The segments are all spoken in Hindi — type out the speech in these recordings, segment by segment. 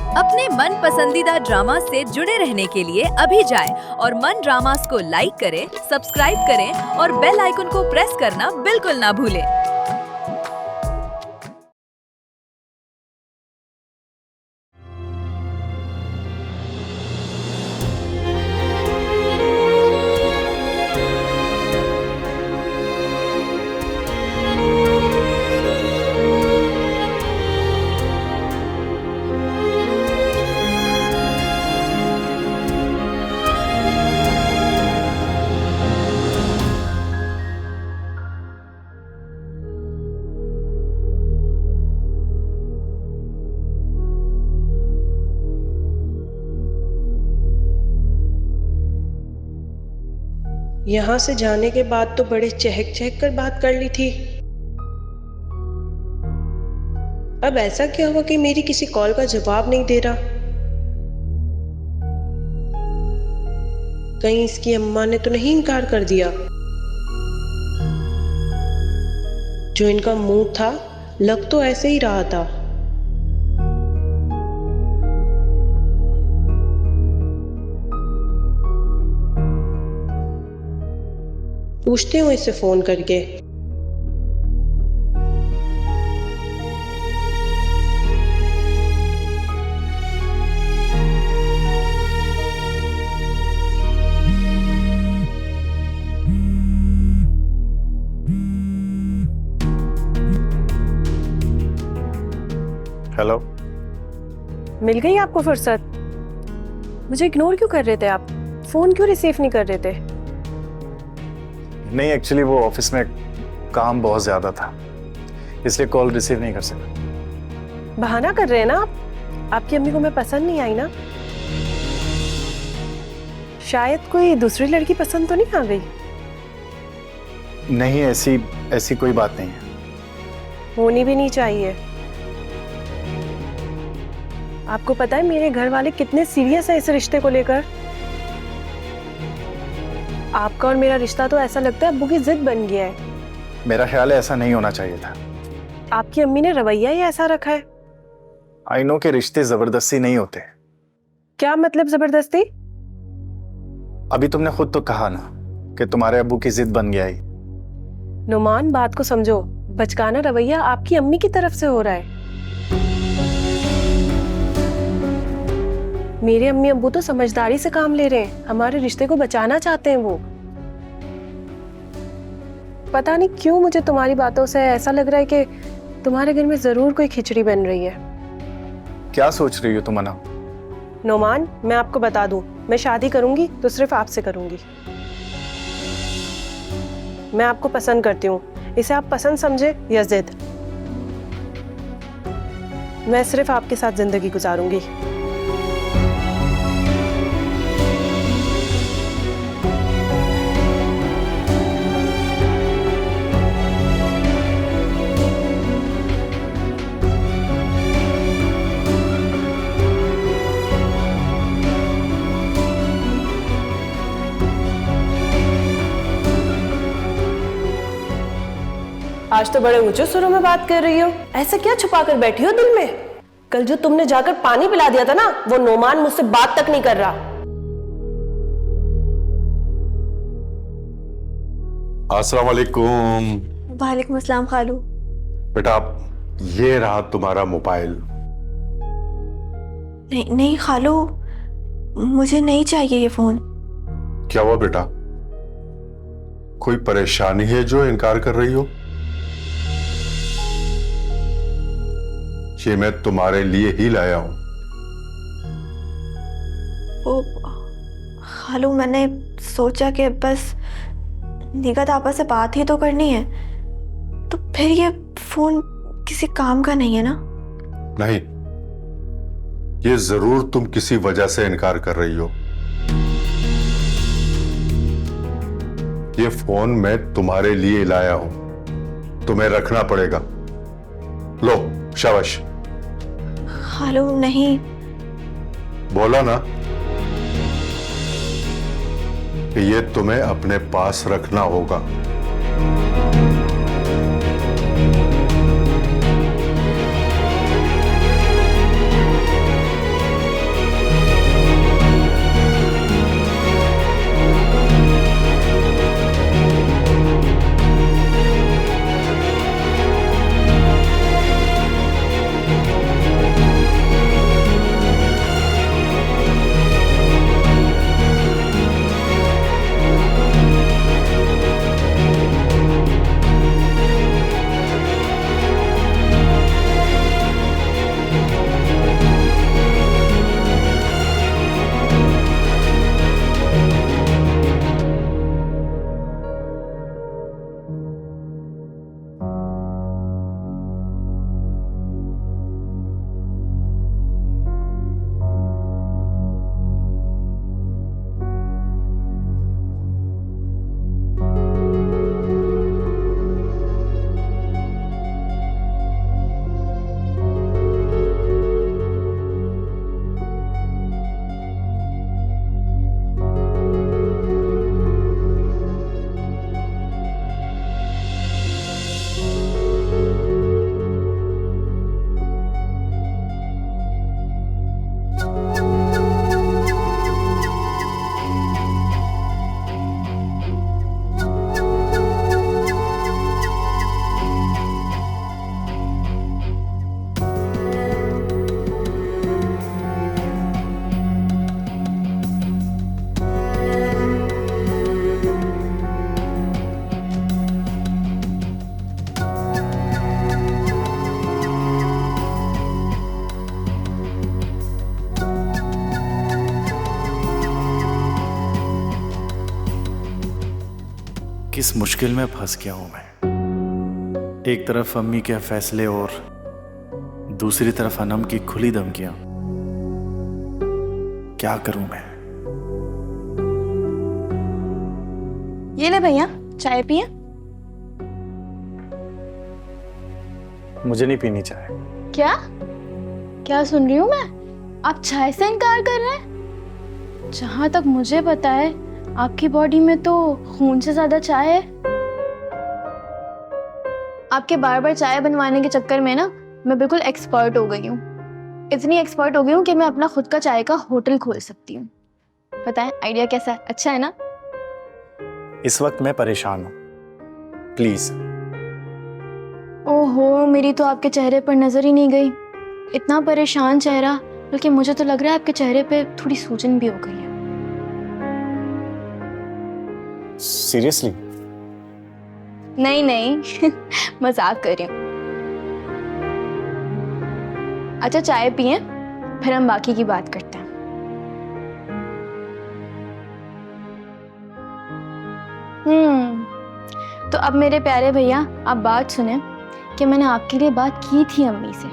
अपने मन पसंदीदा ड्रामा से जुड़े रहने के लिए अभी जाएं और मन ड्रामास को लाइक करें, सब्सक्राइब करें और बेल आइकन को प्रेस करना बिल्कुल ना भूलें। यहाँ से जाने के बाद तो बड़े चहक चहक कर बात कर ली थी। अब ऐसा क्या हुआ कि मेरी किसी कॉल का जवाब नहीं दे रहा? कहीं इसकी अम्मा ने तो नहीं इनकार कर दिया? जो इनका मुंह था, लग तो ऐसे ही रहा था। पूछती हूँ इससे फोन करके। हेलो। मिल गई आपको फुर्सत? मुझे इग्नोर क्यों कर रहे थे आप? फोन क्यों रिसीव नहीं कर रहे थे? नहीं, एक्चुअली वो ऑफिस में काम बहुत ज्यादा था, इसलिए कॉल रिसीव नहीं कर सका। बहाना कर रहे हैं ना आप? आपकी अम्मी को मैं पसंद नहीं आई ना? शायद कोई दूसरी लड़की पसंद तो नहीं आ गई? नहीं, ऐसी कोई बात नहीं है। होनी भी नहीं चाहिए। आपको पता है मेरे घर वाले कितने सीरियस हैं इस रिश्ते को लेकर? आपका और मेरा रिश्ता तो ऐसा लगता है अब्बू की जिद बन गया है। मेरा ख्याल है ऐसा नहीं होना चाहिए था। आपकी अम्मी ने रवैया ही ऐसा रखा है। आई नो के रिश्ते जबरदस्ती नहीं होते। क्या मतलब जबरदस्ती? अभी तुमने खुद तो कहा ना कि तुम्हारे अब्बू की जिद बन गया है। नुमान, बात को समझो। बचकाना रवैया आपकी अम्मी की तरफ से हो रहा है। मेरे अम्मी अब्बू तो समझदारी से काम ले रहे हैं, हमारे रिश्ते को बचाना चाहते हैं वो। पता नहीं क्यों मुझे तुम्हारी बातों से ऐसा लग रहा है कि तुम्हारे घर में जरूर कोई खिचड़ी बन रही है। क्या सोच रही हो तुम अना? नोमान, मैं आपको बता दूं, मैं शादी करूंगी तो सिर्फ आपसे करूंगी। मैं आपको पसंद करती हूँ, इसे आप पसंद समझे या जिद, मैं सिर्फ आपके साथ जिंदगी गुजारूंगी। आज तो बड़े ऊंचे सुरों में बात कर रही हो। ऐसा क्या छुपा कर बैठी हो दिल में? कल जो तुमने जाकर पानी पिला दिया था ना, वो नोमान मुझसे बात तक नहीं कर रहा। अस्सलाम वालेकुम। वालेकुम अस्सलाम खालू। बेटा, ये रहा तुम्हारा मोबाइल। नहीं नहीं खालू, मुझे नहीं चाहिए ये फोन। क्या हुआ बेटा? कोई परेशानी है जो इनकार कर रही हो? ये मैं तुम्हारे लिए ही लाया हूं। ओ खालू, मैंने सोचा कि बस निगत आपस से बात ही तो करनी है, तो फिर ये फोन किसी काम का नहीं है ना? नहीं, ये जरूर तुम किसी वजह से इनकार कर रही हो। ये फोन मैं तुम्हारे लिए लाया हूं, तुम्हें रखना पड़ेगा। लो, शाबाश। खालू नहीं। बोला ना कि ये तुम्हें अपने पास रखना होगा। किस मुश्किल में फंस गया हूं मैं। एक तरफ अम्मी के फैसले और दूसरी तरफ अनम की खुली धमकियां। क्या करूं मैं? ये ले भैया, चाय पिए। मुझे नहीं पीनी चाय। क्या क्या सुन रही हूँ मैं? आप चाय से इनकार कर रहे हैं? जहां तक मुझे पता है आपकी बॉडी में तो खून से ज्यादा चाय है। आपके बार बार चाय बनवाने के चक्कर में ना मैं बिल्कुल एक्सपर्ट हो गई हूँ। इतनी एक्सपर्ट हो गई हूँ कि मैं अपना खुद का चाय का होटल खोल सकती हूँ। बताएं आइडिया कैसा है? अच्छा है ना? इस वक्त मैं परेशान हूं, प्लीज। ओहो, मेरी तो आपके चेहरे पर नजर ही नहीं गई। इतना परेशान चेहरा, बल्कि मुझे तो लग रहा है आपके चेहरे पे थोड़ी सूजन भी हो गई है। सीरियसली? नहीं नहीं मजाक कर रही हूँ। अच्छा चाय पिए, फिर हम बाकी की बात करते हैं। तो अब मेरे प्यारे भैया आप बात सुने कि मैंने आपके लिए बात की थी अम्मी से,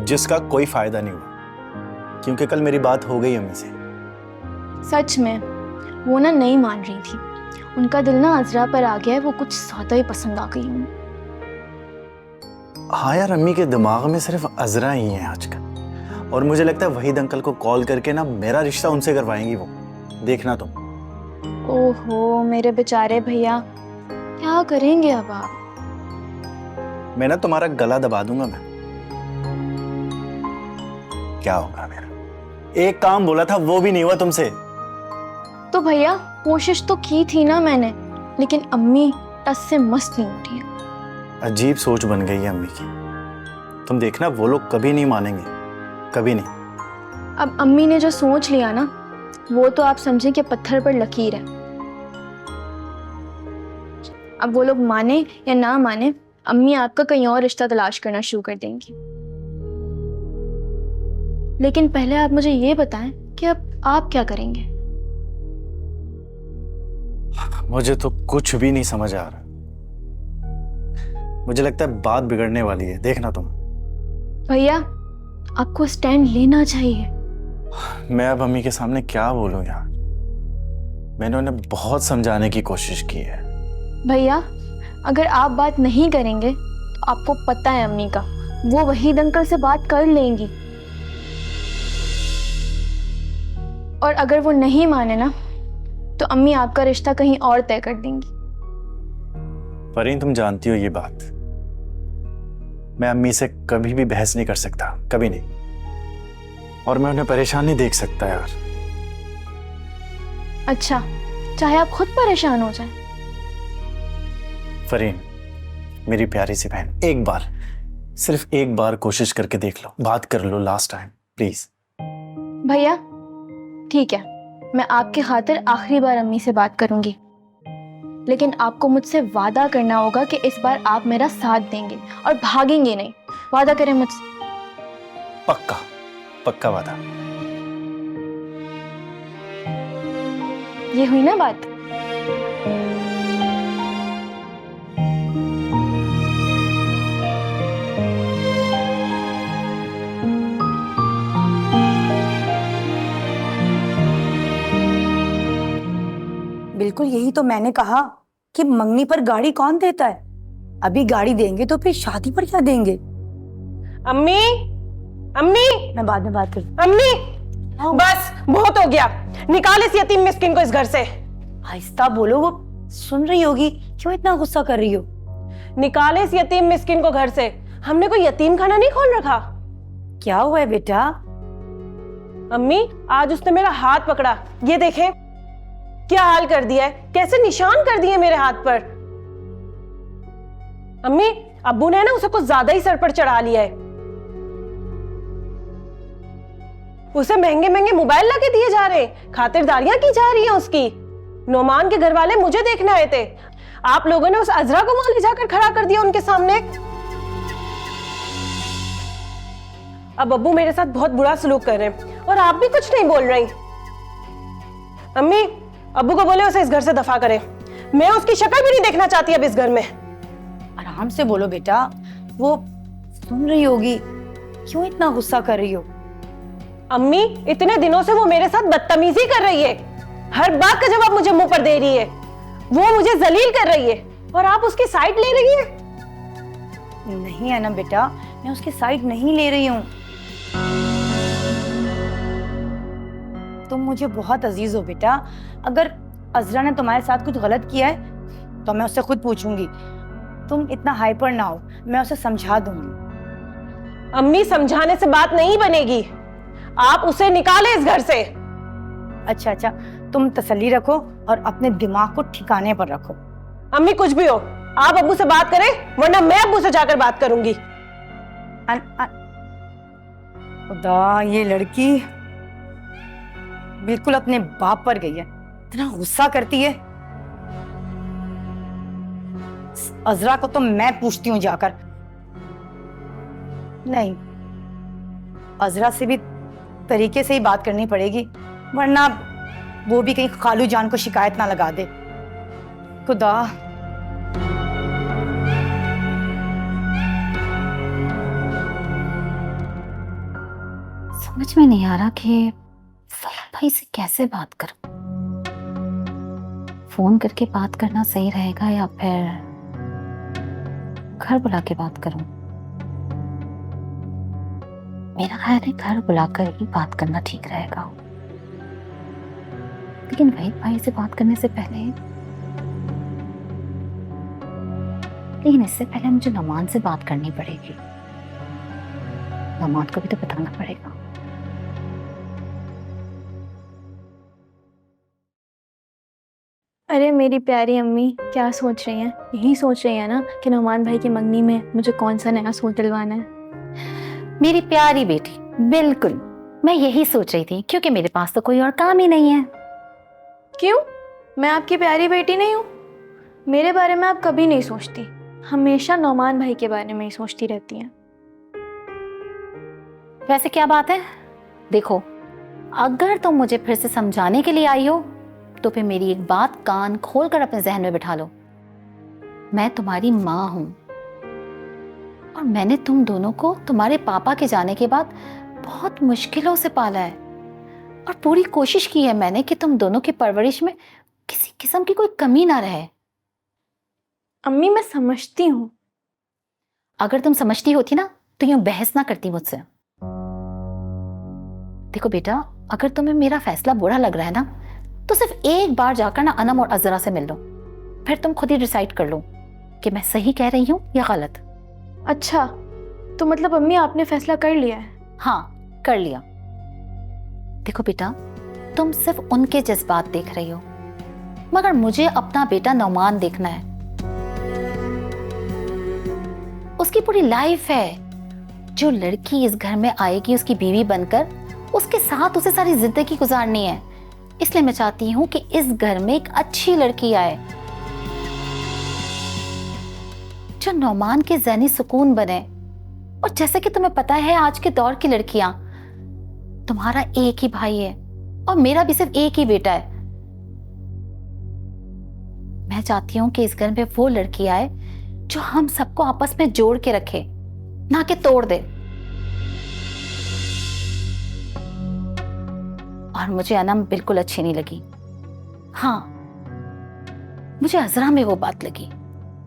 जिसका कोई फायदा नहीं हुआ, क्योंकि कल मेरी बात हो गई अम्मी से। सच में वो ना नहीं मान रही थी। उनका दिल ना अजरा पर आ गया है, वो कुछ ज्यादा ही पसंद आ गई हूँ। हाँ यार, अम्मी के दिमाग में सिर्फ अजरा ही है आजकल, और मुझे लगता है वहीद अंकल को कॉल करके ना मेरा रिश्ता उनसे करवाएंगी वो। देखना तुम। ओहो मेरे बेचारे भैया, क्या करेंगे अब आप? मैं ना तुम्हारा गला दबा दूंगा मैं। क्या होगा मेरा? एक काम बोला था वो भी नहीं हुआ तुमसे। तो भैया कोशिश तो की थी ना मैंने, लेकिन अम्मी टस से मस्त नहीं उठी है। अजीब सोच बन गई है अम्मी की। तुम देखना वो लोग कभी नहीं मानेंगे, कभी नहीं। अब अम्मी ने जो सोच लिया ना, वो तो आप समझें कि पत्थर पर लकीर है। अब वो लोग माने या ना माने, अम्मी आपका कहीं और रिश्ता तलाश करना शुरू कर देंगी। लेकिन पहले आप मुझे ये बताएं कि अब आप क्या करेंगे? मुझे तो कुछ भी नहीं समझ आ रहा। मुझे लगता है बात बिगड़ने वाली है, देखना तुम। भैया आपको स्टैंड लेना चाहिए। मैं अब अम्मी के सामने क्या बोलूं यार? मैंने उन्हें बहुत समझाने की कोशिश की है। भैया अगर आप बात नहीं करेंगे तो आपको पता है अम्मी का, वो वहीद अंकल से बात कर लेंगी। और अगर वो नहीं माने ना, तो अम्मी आपका रिश्ता कहीं और तय कर देंगी। फरीन तुम जानती हो ये बात। मैं अम्मी से कभी भी बहस नहीं कर सकता, कभी नहीं। और मैं उन्हें परेशान नहीं देख सकता यार। अच्छा, चाहे आप खुद परेशान हो जाएं। फरीन मेरी प्यारी सी बहन, एक बार, सिर्फ एक बार कोशिश करके देख लो, बात कर लो लास्ट टाइम प्लीज। भैया ठीक है, मैं आपके खातिर आखिरी बार अम्मी से बात करूंगी, लेकिन आपको मुझसे वादा करना होगा कि इस बार आप मेरा साथ देंगे और भागेंगे नहीं। वादा करें मुझसे। पक्का पक्का वादा। ये हुई ना बात? बिल्कुल यही तो मैंने कहा कि मंगनी पर गाड़ी कौन देता है। अभी गाड़ी देंगे तो फिर शादी पर क्या देंगे? अम्मी, अम्मी, मैं बाद में बात करूँ। अम्मी, बस बहुत हो गया। निकाल इस यतीम मिस्किन को इस घर से। आहिस्ता बोलो, वो सुन रही होगी। क्यों इतना गुस्सा कर रही हो? निकाले इस यतीम मिस्किन को घर से। हमने कोई यतीम खाना नहीं खोल रखा। क्या हुआ है बेटा? अम्मी आज उसने मेरा हाथ पकड़ा, ये देखें क्या हाल कर दिया है, कैसे निशान कर दिए मेरे हाथ पर। अम्मी अब्बू ने ना उसे कुछ ज्यादा ही सर पर चढ़ा लिया है। उसे महंगे महंगे मोबाइल लाके दिए जा रहे हैं, खातिरदारियां की जा रही हैं उसकी। नोमान के घर वाले मुझे देखने आए थे, आप लोगों ने उस अजरा को वहां ले जाकर खड़ा कर दिया उनके सामने। अब अब्बू मेरे साथ बहुत बुरा सलूक कर रहे हैं और आप भी कुछ नहीं बोल रही। अम्मी अब्बू को बोले उसे इस घर से दफा करें। मैं उसकी शक्ल भी नहीं देखना चाहती अब इस घर में। आराम से बोलो बेटा, वो सुन रही होगी। क्यों इतना गुस्सा कर रही हो? अम्मी, इतने दिनों से वो मेरे साथ बदतमीजी कर रही है। हर बात का जवाब मुझे मुंह पर दे रही है। वो मुझे जलील कर रही है और आप उसकी साइड ले रही है। नहीं है ना बेटा, मैं उसकी साइड नहीं ले रही हूँ। तुम मुझे बहुत अजीज हो बेटा। अगर अजरा ने तुम्हारे साथ कुछ गलत किया है तो मैं उससे खुद पूछूंगी। तुम इतना हाइपर ना हो, मैं उसे समझा दूंगी। अम्मी, समझाने से बात नहीं बनेगी। आप उसे निकालें इस घर से। अच्छा अच्छा, तुम तसल्ली रखो और अपने दिमाग को ठिकाने पर रखो। अम्मी, कुछ भी हो, आप अब्बू से बात करें, वरना मैं अब्बू से जाकर बात करूंगी। खुदा, ये लड़की बिल्कुल अपने बाप पर गई है। इतना गुस्सा करती है। अजरा को तो मैं पूछती हूँ जाकर। नहीं, अजरा से भी तरीके से ही बात करनी पड़ेगी, वरना वो भी कहीं खालू जान को शिकायत ना लगा दे। खुदा, समझ में नहीं आ रहा कि फैल भाई से कैसे बात करूं। फोन करके बात करना सही रहेगा या फिर घर बुला के बात करूं? मेरा ख्याल है घर बुलाकर ही बात करना ठीक रहेगा। लेकिन वहीद भाई से बात करने से पहले, लेकिन इससे पहले मुझे नमान से बात करनी पड़ेगी। नमान को भी तो बताना पड़ेगा। अरे मेरी प्यारी अम्मी, क्या सोच रही हैं? यही सोच रही हैं ना कि नौमान भाई की मंगनी में मुझे कौन सा नया सूट दिलवाना है। मेरी प्यारी बेटी, बिल्कुल मैं यही सोच रही थी, क्योंकि मेरे पास तो कोई और काम ही नहीं है। क्यों? मैं आपकी प्यारी बेटी नहीं हूँ? मेरे बारे में आप कभी नहीं सोचती, हमेशा नौमान भाई के बारे में ही सोचती रहती हैं। वैसे क्या बात है? देखो, अगर तुम मुझे फिर से समझाने के लिए आई हो तो फिर मेरी एक बात कान खोलकर अपने जहन में बिठा लो। मैं तुम्हारी माँ हूं और मैंने तुम दोनों को तुम्हारे पापा के जाने के बाद बहुत मुश्किलों से पाला है और पूरी कोशिश की है मैंने कि तुम दोनों की परवरिश में किसी किस्म की कोई कमी ना रहे। अम्मी, मैं समझती हूँ। अगर तुम समझती होती ना तो यूं बहस ना करती मुझसे। देखो बेटा, अगर तुम्हें मेरा फैसला बुरा लग रहा है ना तो सिर्फ एक बार जाकर ना अनम और अजरा से मिल लो, फिर तुम खुद ही डिसाइड कर लो कि मैं सही कह रही हूँ या गलत। अच्छा, तो मतलब अम्मी आपने फैसला कर लिया है? हाँ, कर लिया। देखो बेटा, तुम सिर्फ उनके जज्बात देख रही हो, मगर मुझे अपना बेटा नौमान देखना है। उसकी पूरी लाइफ है। जो लड़की इस घर में आएगी उसकी बीवी बनकर, उसके साथ उसे सारी जिंदगी गुजारनी है। इसलिए मैं चाहती हूं कि इस घर में एक अच्छी लड़की आए जो नौमान के ज़हनी सुकून बने। और जैसे कि तुम्हें पता है, आज के दौर की लड़कियां, तुम्हारा एक ही भाई है और मेरा भी सिर्फ एक ही बेटा है। मैं चाहती हूं कि इस घर में वो लड़की आए जो हम सबको आपस में जोड़ के रखे, ना कि तोड़ दे। और मुझे अनम बिल्कुल अच्छी नहीं लगी। हाँ, मुझे अजरा में वो बात लगी।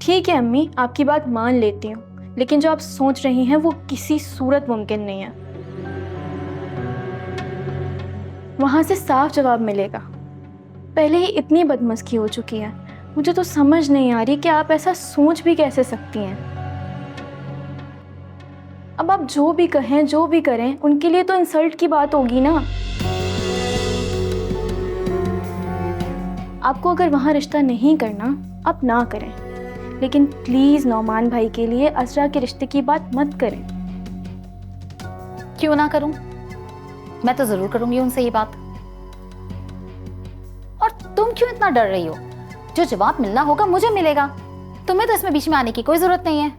ठीक है अम्मी, आपकी बात मान लेती हूँ, लेकिन जो आप सोच रही हैं वो किसी सूरत मुमकिन नहीं है। वहां से साफ जवाब मिलेगा। पहले ही इतनी बदमस्की हो चुकी है, मुझे तो समझ नहीं आ रही कि आप ऐसा सोच भी कैसे सकती हैं। अब आप जो भी कहें, जो भी करें, उनके लिए तो इंसल्ट की बात होगी ना। आपको अगर वहाँ रिश्ता नहीं करना, आप ना करें, लेकिन प्लीज नौमान भाई के लिए असरा के रिश्ते की बात मत करें। क्यों ना करूं? मैं तो जरूर करूंगी उनसे ये बात। और तुम क्यों इतना डर रही हो? जो जवाब मिलना होगा मुझे मिलेगा, तुम्हें तो इसमें बीच में आने की कोई जरूरत नहीं है।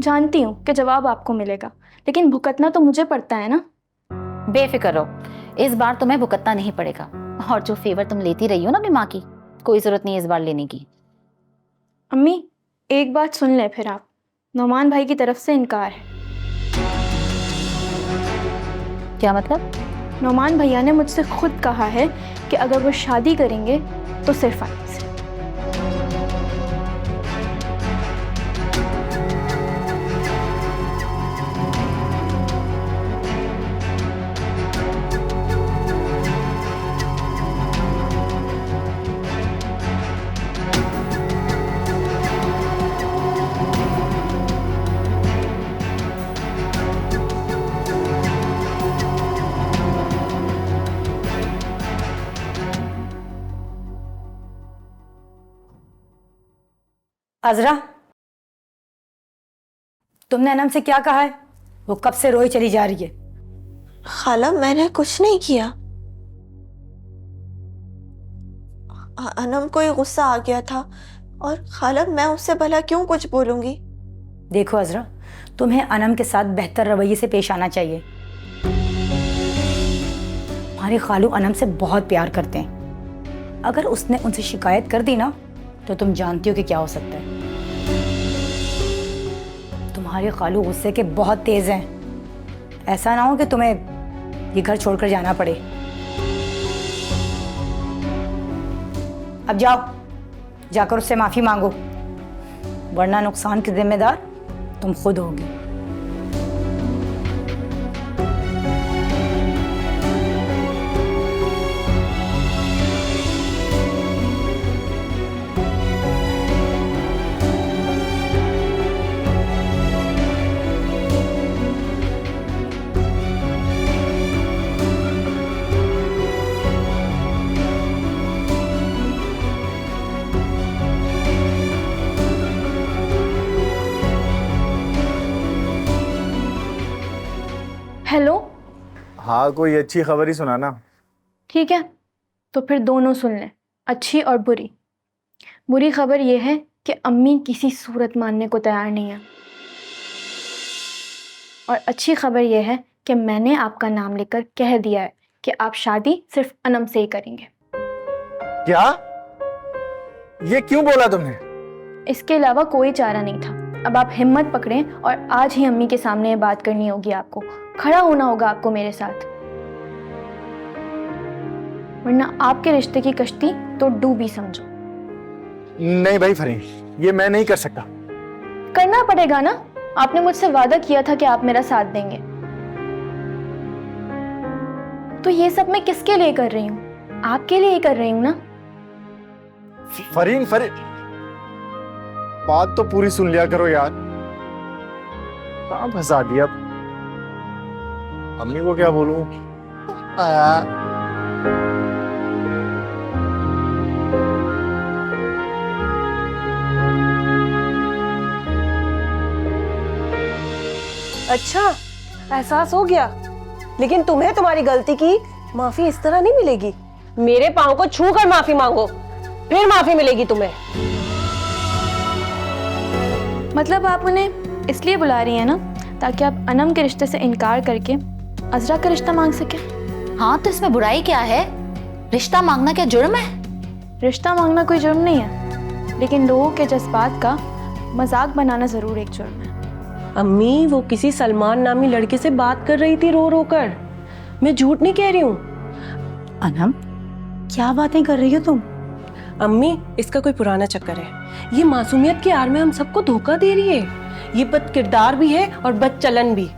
जानती हूँ कि जवाब आपको मिलेगा, लेकिन भुगतना तो मुझे पड़ता है ना। बेफिक्र रहो, इस बार तुम्हें भुगतना नहीं पड़ेगा। और जो फेवर तुम लेती रही हो ना अपनी माँ की, कोई जरूरत नहीं है इस बार लेने की। अम्मी एक बात सुन ले फिर आप, नौमान भाई की तरफ से इनकार है। क्या मतलब? नौमान भैया ने मुझसे खुद कहा है कि अगर वो शादी करेंगे तो सिर्फ अनम से। अजरा, तुमने अनम से क्या कहा है? वो कब से रोई चली जा रही है। खाला मैंने कुछ नहीं किया। अनम को ही गुस्सा आ गया था और खाला मैं उससे भला क्यों कुछ बोलूंगी। देखो अजरा, तुम्हें अनम के साथ बेहतर रवैये से पेश आना चाहिए। हमारे खालू अनम से बहुत प्यार करते हैं। अगर उसने उनसे शिकायत कर दी ना तो तुम जानती हो कि क्या हो सकता है। तुम्हारे खालू गुस्से के बहुत तेज हैं। ऐसा ना हो कि तुम्हें ये घर छोड़कर जाना पड़े। अब जाओ, जाकर उससे माफी मांगो, वरना नुकसान की जिम्मेदार तुम खुद होगी। हेलो। हाँ, कोई अच्छी खबर ही सुनाना। ठीक है, तो फिर दोनों सुन लें, अच्छी और बुरी। बुरी खबर यह है कि अम्मी किसी सूरत मानने को तैयार नहीं है, और अच्छी खबर यह है कि मैंने आपका नाम लेकर कह दिया है कि आप शादी सिर्फ अनम से ही करेंगे। क्या? ये क्यों बोला तुमने? इसके अलावा कोई चारा नहीं था। अब आप हिम्मत पकड़ें और आज ही अम्मी के सामने ये बात करनी होगी आपको। खड़ा होना होगा आपको मेरे साथ, वरना आपके रिश्ते की कश्ती तो डूबी समझो। नहीं भाई फरीन, ये मैं नहीं कर सकता। करना पड़ेगा ना, आपने मुझसे वादा किया था कि आप मेरा साथ देंगे। तो ये सब मैं किसके लिए कर रही हूँ? आपके लिए ही कर रही हूँ ना। फरीन, बात तो पूरी सुन लिया करो यार। कहाँ फंसा दिया। अम्मी को क्या बोलूं? अच्छा, एहसास हो गया। लेकिन तुम्हें तुम्हारी गलती की माफी इस तरह नहीं मिलेगी। मेरे पाँव को छू कर माफी मांगो, फिर माफी मिलेगी तुम्हें। मतलब आप उन्हें इसलिए बुला रही हैं ना ताकि आप अनम के रिश्ते से इनकार करके अजरा का रिश्ता मांग सके। हाँ, तो इसमें बुराई क्या है? रिश्ता मांगना क्या जुर्म है? रिश्ता मांगना कोई जुर्म नहीं है, लेकिन लोगों के जज्बात का मजाक बनाना जरूर एक जुर्म है। अम्मी, वो किसी सलमान नामी लड़के से बात कर रही थी रो रो कर। मैं झूठ नहीं कह रही हूँ। अनम, क्या बातें कर रही हो तुम? अम्मी, इसका कोई पुराना चक्कर है। ये मासूमियत की आड़ में हम सबको धोखा दे रही है। ये बद किरदार भी है और बद चलन भी।